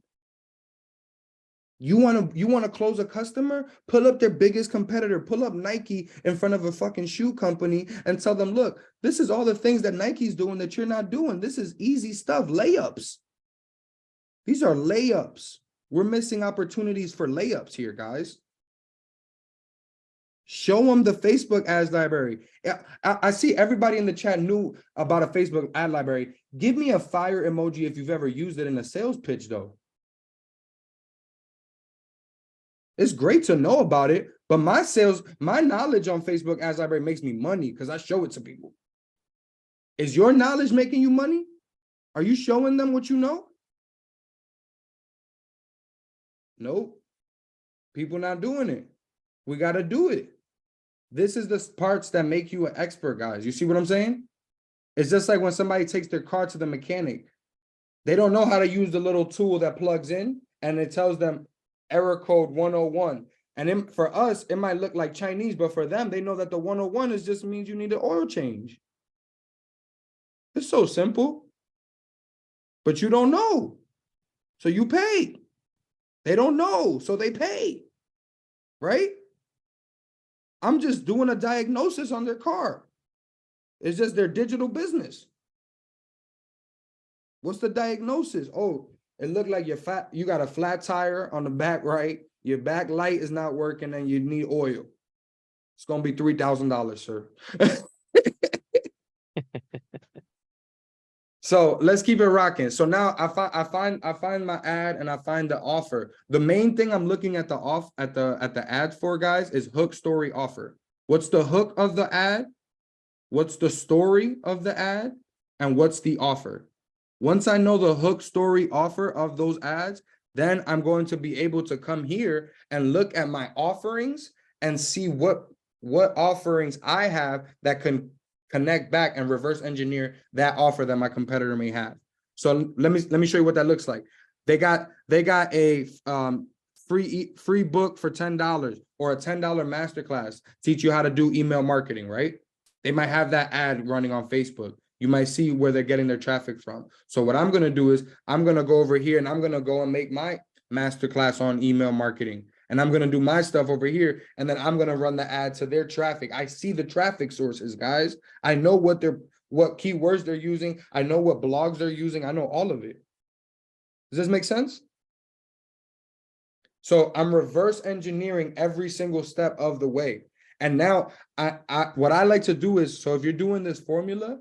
You want to close a customer? Pull up their biggest competitor. Pull up Nike in front of a fucking shoe company and tell them, look, this is all the things that Nike's doing that you're not doing. This is easy stuff, layups. These are layups. We're missing opportunities for layups here, guys. Show them the Facebook ads library. Yeah, I see everybody in the chat knew about a Facebook ad library. Give me a fire emoji if you've ever used it in a sales pitch, though. It's great to know about it, but my knowledge on Facebook ads library makes me money because I show it to people. Is your knowledge making you money? Are you showing them what you know? Nope. People not doing it. We got to do it. This is the parts that make you an expert, guys. You see what I'm saying? It's just like when somebody takes their car to the mechanic. They don't know how to use the little tool that plugs in and it tells them error code 101. And then for us, it might look like Chinese, but for them, they know that the 101 is just means you need an oil change. It's so simple. But you don't know. So you pay. They don't know, so they pay. Right? I'm just doing a diagnosis on their car. It's just their digital business. What's the diagnosis? Oh, it looked like you got a flat tire on the back right. Your back light is not working and you need oil. It's going to be $3,000, sir. So let's keep it rocking. So now I find my ad and I find the offer. The main thing I'm looking at the ads for, guys, is hook, story, offer. What's the hook of the ad? What's the story of the ad? And what's the offer? Once I know the hook, story, offer of those ads, then I'm going to be able to come here and look at my offerings and see what offerings I have that can connect back and reverse engineer that offer that my competitor may have. So let me show you what that looks like. They got a free book for $10 or a $10 masterclass, teach you how to do email marketing, right? They might have that ad running on Facebook. You might see where they're getting their traffic from. So what I'm going to do is I'm going to go over here and I'm going to go and make my masterclass on email marketing. And I'm going to do my stuff over here. And then I'm going to run the ad to their traffic. I see the traffic sources, guys. I know what keywords they're using. I know what blogs they're using. I know all of it. Does this make sense? So I'm reverse engineering every single step of the way. And now what I like to do is, so if you're doing this formula,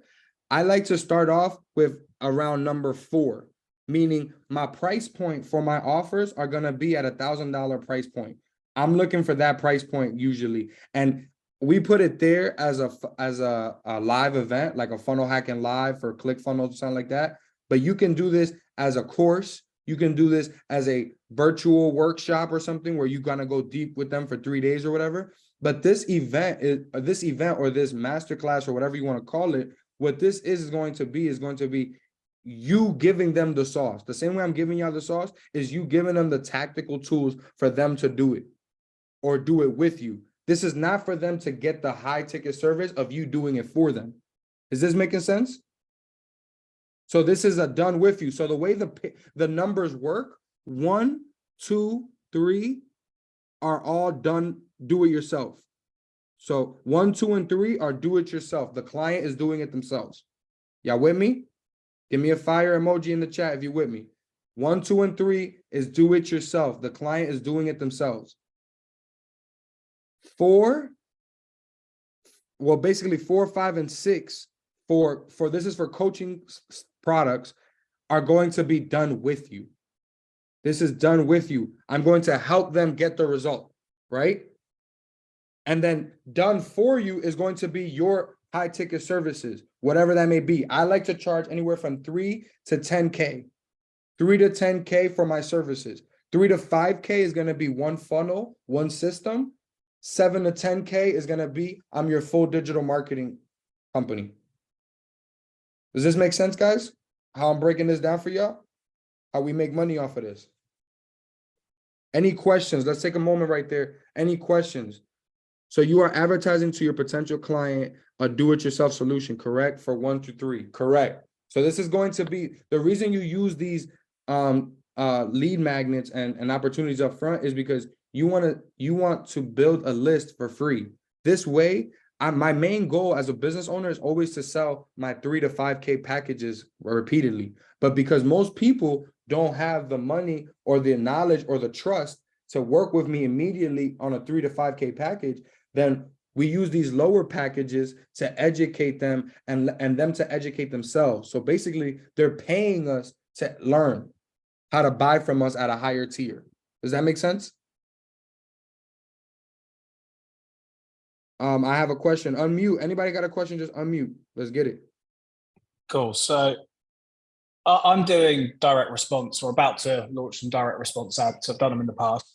I like to start off with around number 4. Meaning my price point for my offers are going to be at $1,000 price point. I'm looking for that price point usually. And we put it there as a live event, like a funnel hacking live for ClickFunnels or something like that. But you can do this as a course. You can do this as a virtual workshop or something where you're going to go deep with them for 3 days or whatever. But this event or this masterclass or whatever you want to call it, what this is going to be you giving them the sauce. The same way I'm giving y'all the sauce is you giving them the tactical tools for them to do it or do it with you. This is not for them to get the high ticket service of you doing it for them. Is this making sense? So this is a done with you. So the way the numbers work, 1, 2, 3 are all done, do it yourself. So 1, 2, and 3 are do it yourself. The client is doing it themselves. Y'all with me? Give me a fire emoji in the chat if you're with me. 1, 2, and 3 is do it yourself. The client is doing it themselves. 4, well, basically 4, 5, and 6 for this is for coaching products are going to be done with you. This is done with you. I'm going to help them get the result, right? And then done for you is going to be your high ticket services, whatever that may be. I like to charge anywhere from 3 to 10K. 3 to 10K for my services. 3 to 5K is going to be one funnel, one system. 7 to 10K is going to be I'm your full digital marketing company. Does this make sense, guys? How I'm breaking this down for y'all? How we make money off of this? Any questions? Let's take a moment right there. Any questions? So you are advertising to your potential client a do-it-yourself solution, correct? For 1 to 3, correct. So this is going to be the reason you use these lead magnets and opportunities up front is because you want to build a list for free. This way, my main goal as a business owner is always to sell my 3 to 5K packages repeatedly. But because most people don't have the money or the knowledge or the trust to work with me immediately on a 3 to 5K package, then we use these lower packages to educate them and them to educate themselves. So basically, they're paying us to learn how to buy from us at a higher tier. Does that make sense? I have a question. Unmute. Anybody got a question? Just unmute. Let's get it. Cool. So I'm doing direct response or about to launch some direct response ads. I've done them in the past.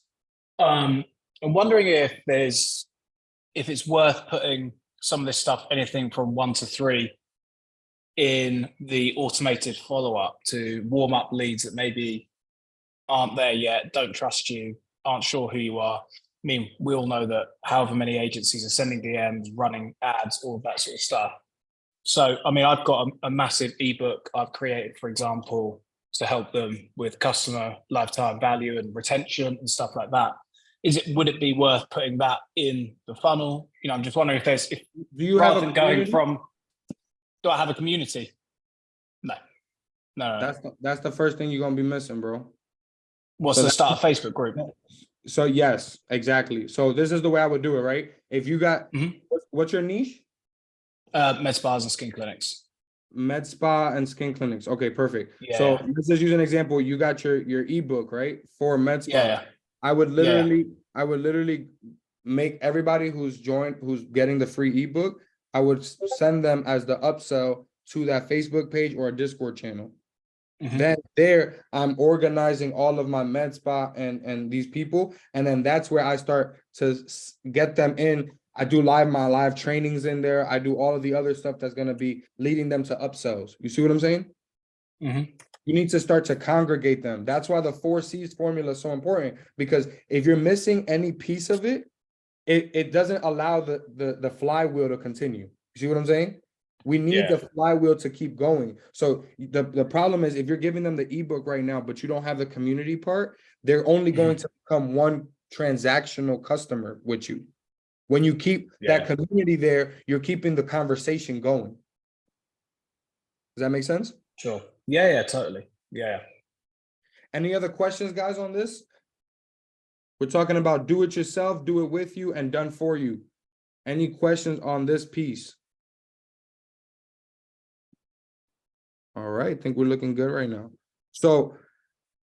I'm wondering if it's worth putting some of this stuff, anything from 1 to 3, in the automated follow-up to warm up leads that maybe aren't there yet, don't trust you, aren't sure who you are. I mean, we all know that however many agencies are sending DMs, running ads, all of that sort of stuff. So, I mean, I've got a massive ebook I've created, for example, to help them with customer lifetime value and retention and stuff like that. Would it be worth putting that in the funnel? You know, I'm just wondering if Do you have rather a than going community? from, do I have a community? No. That's the first thing you're gonna be missing, bro. What's So the that- start a Facebook group? So yes, exactly. So this is the way I would do it, right? If you got Mhm. what's your niche? Med spas and skin clinics. Med spa and skin clinics. Okay, perfect. Yeah. So let's just use an example. You got your ebook, right? For med spa. Yeah. I would literally make everybody who's getting the free ebook, I would send them as the upsell to that Facebook page or a Discord channel. Mhm. Then there, I'm organizing all of my med spa and these people, and then that's where I start to get them in. I do my live trainings in there. I do all of the other stuff that's gonna be leading them to upsells. You see what I'm saying? Mhm. You need to start to congregate them. That's why the 4 C's formula is so important, because if you're missing any piece of it, it doesn't allow the flywheel to continue. You see what I'm saying? We need Yeah. the flywheel to keep going. So the problem is, if you're giving them the ebook right now, but you don't have the community part, they're only going to become one transactional customer with you. When you keep that Yeah. community there, you're keeping the conversation going. Does that make sense? Sure. Yeah, totally. Yeah. Any other questions, guys, on this? We're talking about do it yourself, do it with you, and done for you. Any questions on this piece? All right, I think we're looking good right now. So,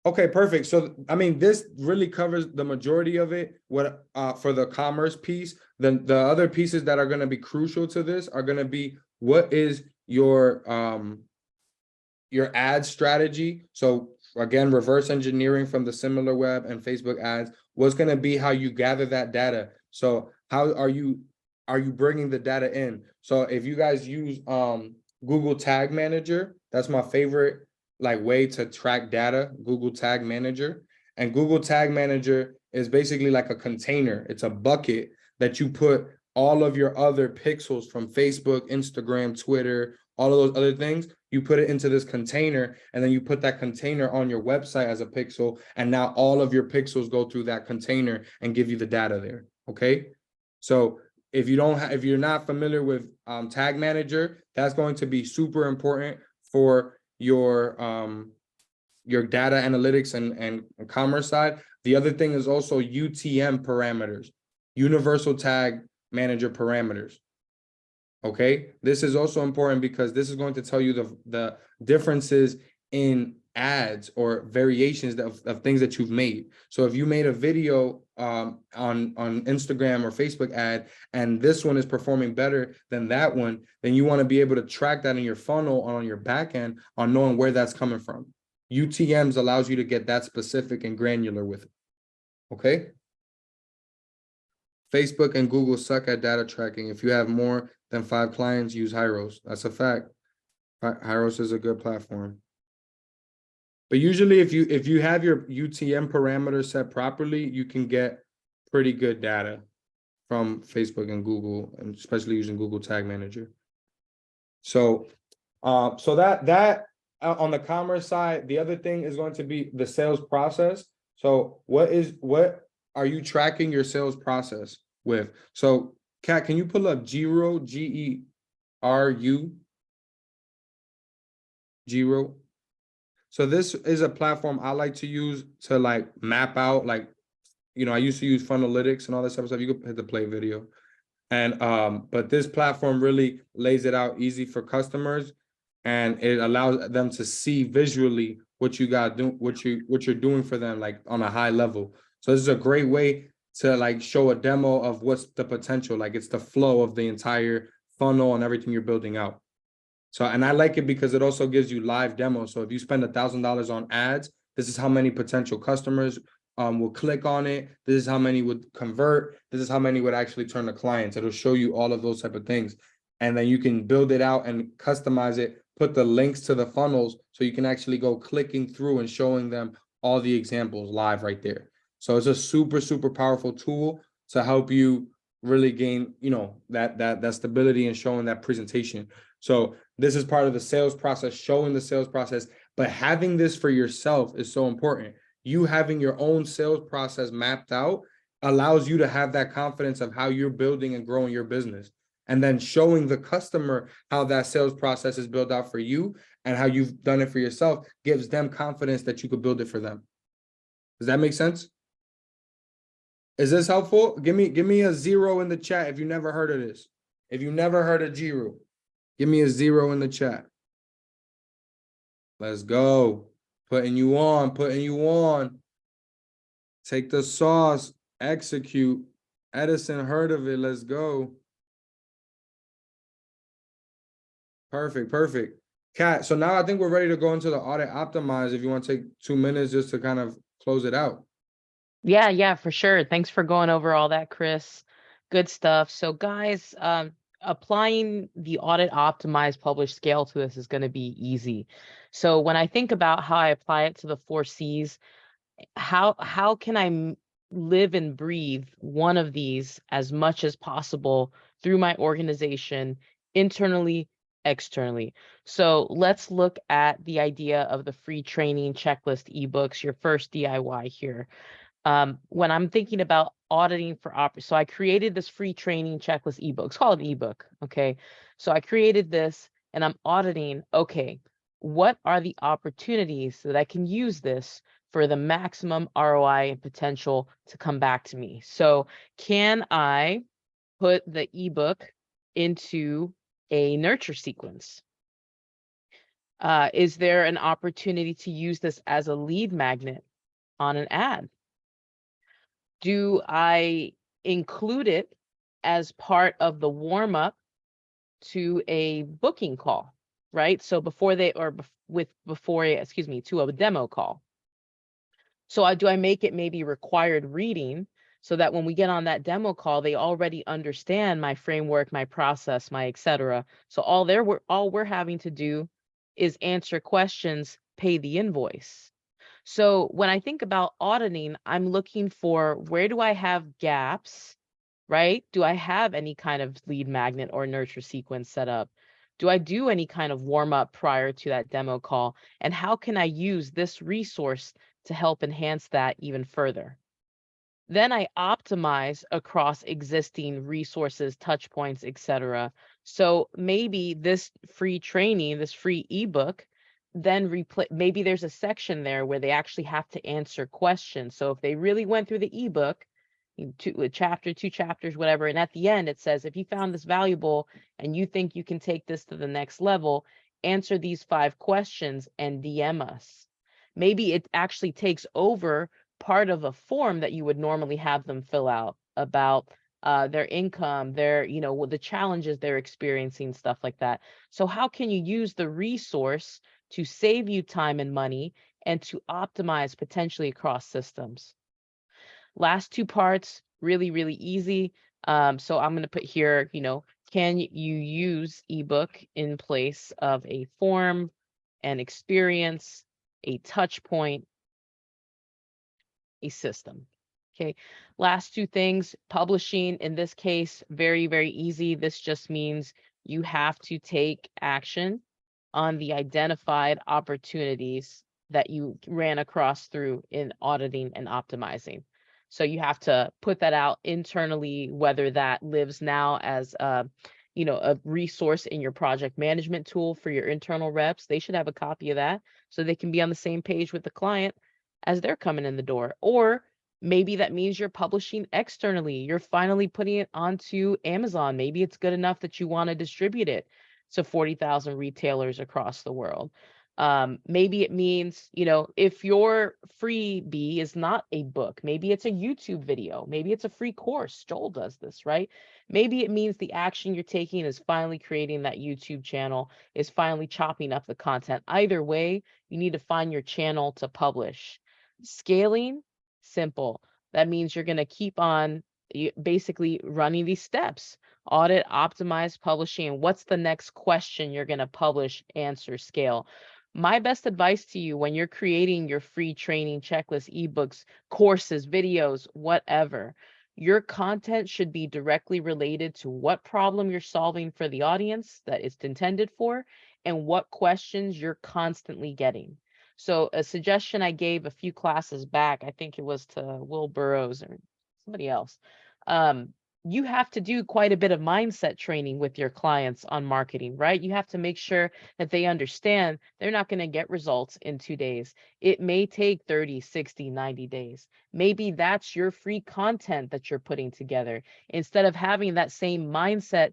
okay, perfect. So, I mean, this really covers the majority of it. What for the commerce piece, then the other pieces that are going to be crucial to this are going to be, what is your ad strategy? So again, reverse engineering from the SimilarWeb and Facebook ads. What's going to be how you gather that data? So how are you bringing the data in? So if you guys use Google Tag Manager, that's my favorite way to track data, Google Tag Manager. And Google Tag Manager is basically like a container. It's a bucket that you put all of your other pixels from Facebook, Instagram, Twitter, all of those other things. You put it into this container, and then you put that container on your website as a pixel. And now all of your pixels go through that container and give you the data there. Okay. So if you're not familiar with Tag Manager, that's going to be super important for your data analytics and commerce side. The other thing is also UTM parameters, Universal Tag Manager parameters. Okay, this is also important because this is going to tell you the differences in ads or variations of things that you've made. So if you made a video on Instagram or Facebook ad, and this one is performing better than that one, then you want to be able to track that in your funnel on your back end on knowing where that's coming from. UTMs allows you to get that specific and granular with it. Okay. Facebook and Google suck at data tracking. If you have more than 5 clients, use Hyros. That's a fact. Hyros is a good platform. But usually if you have your UTM parameters set properly, you can get pretty good data from Facebook and Google, and especially using Google Tag Manager. So that on the commerce side, the other thing is going to be the sales process. So what are you tracking your sales process with? So Kat, can you pull up Gero, Geru? Gero. So this is a platform I like to use to like map out, like, I used to use Funnelytics and all this type of stuff. You could hit the play video. And but this platform really lays it out easy for customers, and it allows them to see visually what you got do, what you're doing for them, like on a high level. So this is a great way to like show a demo of what's the potential, like it's the flow of the entire funnel and everything you're building out. So, and I like it because it also gives you live demos. So if you spend $1,000 on ads, this is how many potential customers will click on it. This is how many would convert. This is how many would actually turn to clients. It'll show you all of those type of things. And then you can build it out and customize it, put the links to the funnels so you can actually go clicking through and showing them all the examples live right there. So it's a super, super powerful tool to help you really gain, that stability and showing that presentation. So this is part of the sales process, showing the sales process, but having this for yourself is so important. You having your own sales process mapped out allows you to have that confidence of how you're building and growing your business. And then showing the customer how that sales process is built out for you and how you've done it for yourself gives them confidence that you could build it for them. Does that make sense? Is this helpful? Give me a 0 in the chat if you never heard of this. If you never heard of Jiro, give me a 0 in the chat. Let's go. Putting you on. Take the sauce, execute. Edison heard of it. Let's go. Perfect. Kat, so now I think we're ready to go into the audit optimize. If you want to take 2 minutes just to kind of close it out. Yeah, for sure. Thanks for going over all that, Chris. Good stuff. So guys, applying the audit optimize publish scale to this is going to be easy. So when I think about how I apply it to the 4 C's, how can I live and breathe one of these as much as possible through my organization, internally, externally? So let's look at the idea of the free training checklist ebooks, your first DIY here. When I'm thinking about auditing for so I created this free training checklist ebook. It's called an ebook. Okay. So I created this and I'm auditing. Okay. What are the opportunities that I can use this for the maximum ROI and potential to come back to me? So can I put the ebook into a nurture sequence? Is there an opportunity to use this as a lead magnet on an ad? Do I include it as part of the warm up to a booking call, right? So before to a demo call. So do I make it maybe required reading so that when we get on that demo call, they already understand my framework, my process, my et cetera. So all we're having to do is answer questions, pay the invoice. So when I think about auditing, I'm looking for where do I have gaps, right? Do I have any kind of lead magnet or nurture sequence set up? Do I do any kind of warm up prior to that demo call? And how can I use this resource to help enhance that even further? Then I optimize across existing resources, touch points, etc. So maybe this free training, this free ebook, then maybe there's a section there where they actually have to answer questions. So if they really went through the ebook, a chapter, 2 chapters, whatever, and at the end it says, if you found this valuable and you think you can take this to the next level, answer these 5 questions and DM us. Maybe it actually takes over part of a form that you would normally have them fill out about their income, their, the challenges they're experiencing, stuff like that. So how can you use the resource to save you time and money and to optimize potentially across systems? Last 2 parts, really, really easy. So I'm going to put here, can you use ebook in place of a form, an experience, a touch point, a system? Okay. Last 2 things, publishing in this case, very, very easy. This just means you have to take action on the identified opportunities that you ran across through in auditing and optimizing. So you have to put that out internally, whether that lives now as a resource in your project management tool for your internal reps, they should have a copy of that so they can be on the same page with the client as they're coming in the door. Or maybe that means you're publishing externally. You're finally putting it onto Amazon. Maybe it's good enough that you want to distribute it to 40,000 retailers across the world. Maybe it means, if your freebie is not a book, maybe it's a YouTube video, maybe it's a free course. Joel does this, right? Maybe it means the action you're taking is finally creating that YouTube channel, is finally chopping up the content. Either way, you need to find your channel to publish. Scaling, simple. That means you're going to keep on basically running these steps: audit, optimize, publishing. What's the next question you're going to publish, answer, scale? My best advice to you when you're creating your free training checklist, ebooks, courses, videos, whatever, your content should be directly related to what problem you're solving for the audience that it's intended for and what questions you're constantly getting. So a suggestion I gave a few classes back, I think it was to Will Burrows or somebody else. You have to do quite a bit of mindset training with your clients on marketing, right? You have to make sure that they understand they're not going to get results in 2 days. It may take 30, 60, 90 days. Maybe that's your free content that you're putting together. Instead of having that same mindset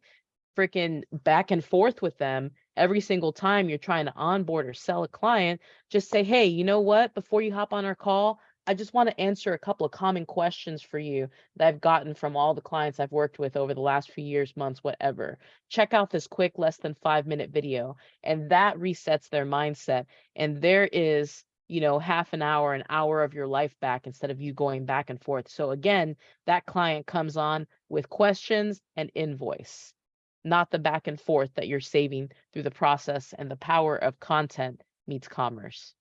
freaking back and forth with them every single time you're trying to onboard or sell a client, just say, hey, you know what? Before you hop on our call, I just want to answer a couple of common questions for you that I've gotten from all the clients I've worked with over the last few years, months, whatever. Check out this quick, less than 5-minute video. And that resets their mindset. And there is, half an hour of your life back instead of you going back and forth. So again, that client comes on with questions and invoice, not the back and forth that you're saving through the process. And the power of content meets commerce.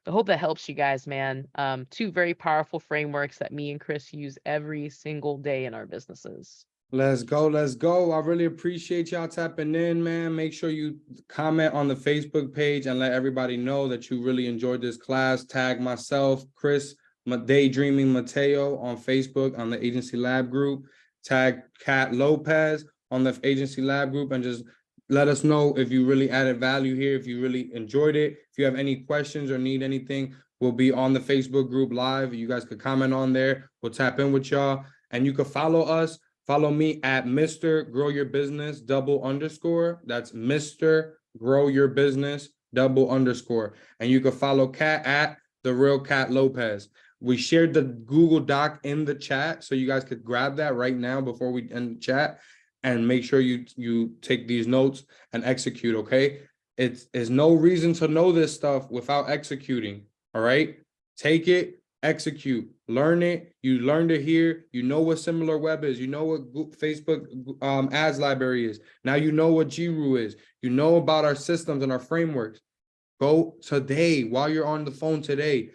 I hope that helps you guys, man. 2 very powerful frameworks that me and Chris use every single day in our businesses. Let's go. Let's go. I really appreciate y'all tapping in, man. Make sure you comment on the Facebook page and let everybody know that you really enjoyed this class. Tag myself, Chris, Daydreaming Mateo on Facebook on the Agency Lab group. Tag Kat Lopez on the Agency Lab group and just let us know if you really added value here, if you really enjoyed it. If you have any questions or need anything, we'll be on the Facebook group live. You guys could comment on there. We'll tap in with y'all. And you could follow us. Follow me at Mr. Grow Your Business _. That's Mr. Grow Your Business _. And you can follow Kat at The Real Kat Lopez. We shared the Google Doc in the chat, so you guys could grab that right now before we end the chat. And make sure you take these notes and execute, okay? It's no reason to know this stuff without executing, all right? Take it, execute, learn it. You learned it here. You know what SimilarWeb is. You know what Facebook ads library is. Now you know what Guru is. You know about our systems and our frameworks. Go today, while you're on the phone today,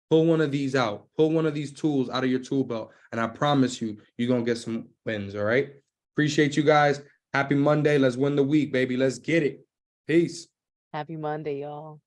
pull one of these out. Pull one of these tools out of your tool belt. And I promise you, you're going to get some wins, all right? Appreciate you guys. Happy Monday. Let's win the week, baby. Let's get it. Peace. Happy Monday, y'all.